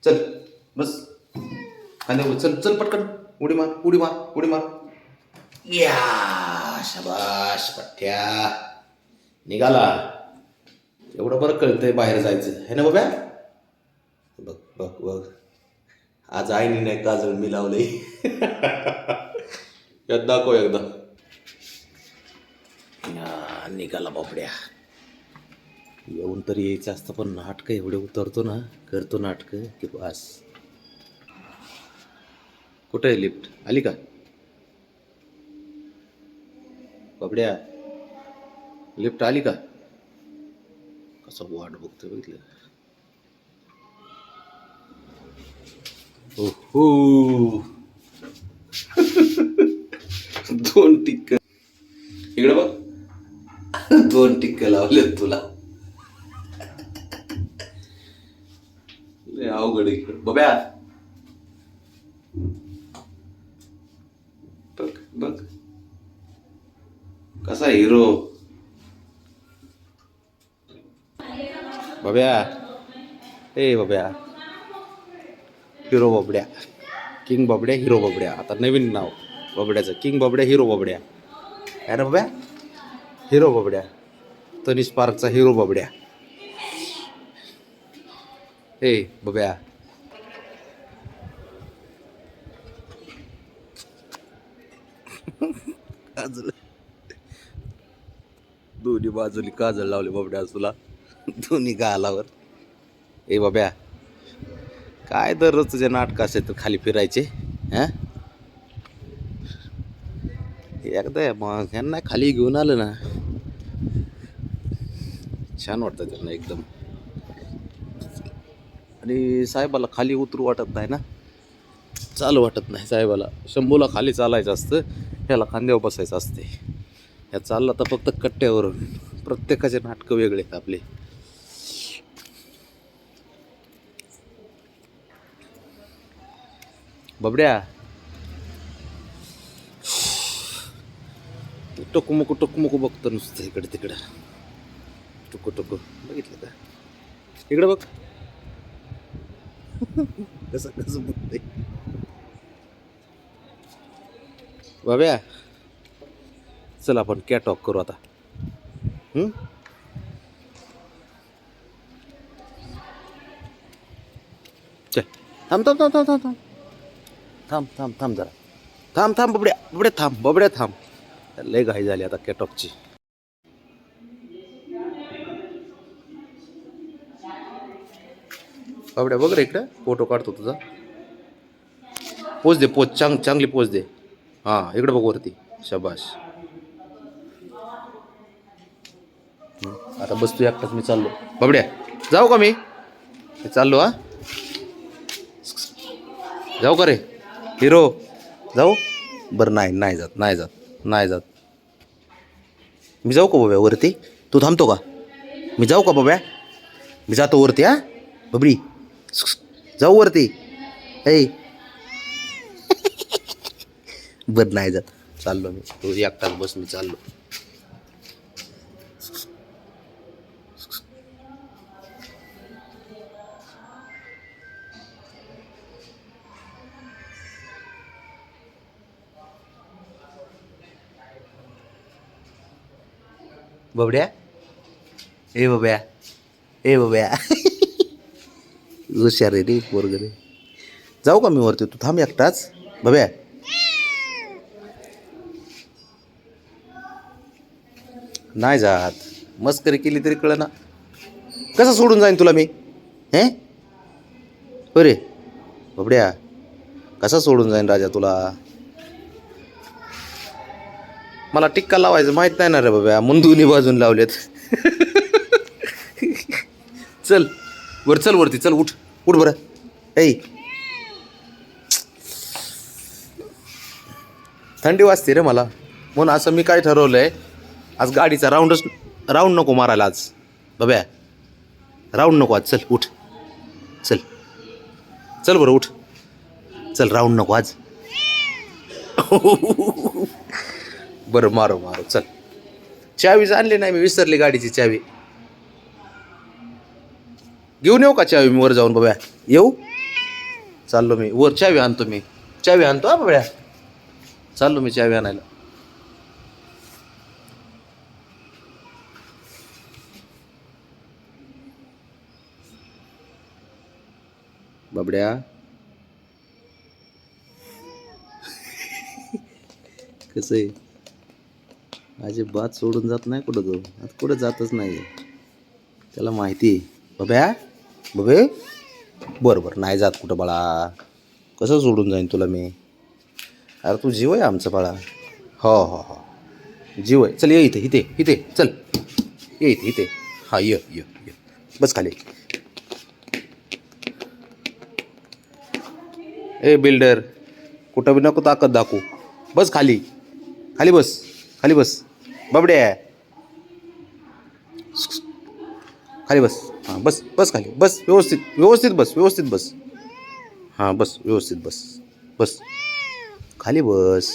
चल बस खांद्यावर चल चल पटकन उडी मार उडी मार उडी मार. या शाबाश पठ्ठ्या निघाला. एवढं बरं कळतंय बाहेर जायचं है ना बाबा. बघ बघ बघ आज आईने नाही काजळ मी लावलंय. यात दाखव एकदा. निघाला बाबड्या. येऊन तरी यायचं असतं पण नाटकं एवढे उतरतो ना करतो नाटकं की बस. कुठं आहे लिफ्ट आली का बाबड्या. लिफ्ट आली का. कसं वाट बघतोय बघितलं. हो 2 टिक्क इकडे बघ. 2 टिक्क लावलेत तुला. लय अवघड इकडे बाब्या. बघ बघ कसा हिरो बाब्या. ए बाब्या हिरो बाबड्या. किंग बाबड्या हिरो बाबड्या. आता नवीन नाव बाबड्याचं किंग बाबड्या हिरो बाबड्या. काय ना बाब्या हिरो बाबड्या. तनिष पार्कचा हिरो बाबड्या. ए बाब्या काजल दोन्ही बाजूली काजळ लावले बाबड्या तुला दोन्ही गालावर. ए बाब्या काय दररोज तुझे नाटक असेल तर खाली फिरायचे हां. एकदा मग ह्यांना खाली घेऊन आलं ना छान वाटतं त्यांना एकदम. आणि साहेबाला खाली उतरू वाटत नाही ना. चालू वाटत नाही साहेबाला. शंभूला खाली चालायचं असतं ह्याला खांद्यावर बसायचं असते. ह्या चालला तर फक्त कट्ट्यावरून. प्रत्येकाचे नाटकं वेगळे आहेत आपले. बाबड्या टोकमुकू बघतो नुसतं इकडे तिकडं. टुकू बघितलं का इकडं बघ. कसं कसं बघतंय बाब्या. चल आपण कॅटॉक करू आता. चल थांब थांब थांब थांब थांब थांब थांब थांब थांब जरा. थांब थांब बाबड्या बाबड्या थांब बाबड्या थांब. लय घाई झाली आता कॅटॉकची. बाबड्या बघ रे इकडं फोटो काढतो तुझा. पोच दे पोच चांगली पोच दे. हां इकडे बघ वरती. शाबाश. आता बस तू एकटाच मी चाललो. बाबड्या जाऊ का मी चाललो. हा जाऊ का रे हिरो जाऊ. बरं नाही नाही जात नाही जात नाही जात. मी जाऊ का बाब्या वरती. तू थांबतो का. मी जाऊ का बाब्या. मी जातो वरती. हा बबडी जाऊ वरती. ऐ बरं नाही जात चाललो मी. तू एकटाच बस मी चाललो. बाबड्या ए बाब्या ए बाब्या. हुशार रे पोरग रे. जाऊ का मी वरती. तू थांब एकटाच बाब्या. नाही जात. मस्करी केली तरी कळ ना. कसं सोडून जाईन तुला मी हे. बरे बाबड्या कसा सोडून जाईन राजा तुला. मला टिक्का लावायचं माहित नाही ना रे बाबा. दोन्ही बाजून लावलेत. चल वर चल वरती चल. उठ उठ बरं. ऐ थंडी वाजते रे मला. म्हणून असं मी काय ठरवलंय आज गाडीचा राऊंड नको मारायला आज बाब्या. राऊंड नको आज. चल उठ चल चल बरं उठ. चल राऊंड नको आज. बरं मारो मारो चल. चावी आणली नाही मी. विसरली गाडीची चावी. घेऊन येऊ का चावी मी वर जाऊन बाबा. येऊ चाललो मी वर, चावी आणतो मी, चावी आणतो हा बाबड्या, चाललो मी चावी आणायला. बाबड्या कसं आहे, अजिबात सोडून जात नाही कुठं तो, आता कुठं जातच नाही, त्याला माहिती आहे. बाब्या बबे, बरं बरं नाही जात कुठं बाळा, कसं सोडून जाईन तुला मी, अरे तू जीव आहे आमचं बाळा. हो हो हो जीव आहे. चल ये इथे इथे इथे, चल ये इथे इथे, हां ये ये ये, बस खाली. ए बिल्डर, कुठं बी नको ताकद दाखवू, बस खाली, खाली बस, खाली बस बाबड्या, खाली बस. हां बस बस खाली बस, व्यवस्थित व्यवस्थित बस, व्यवस्थित बस. हां बस व्यवस्थित बस, बस खाली बस.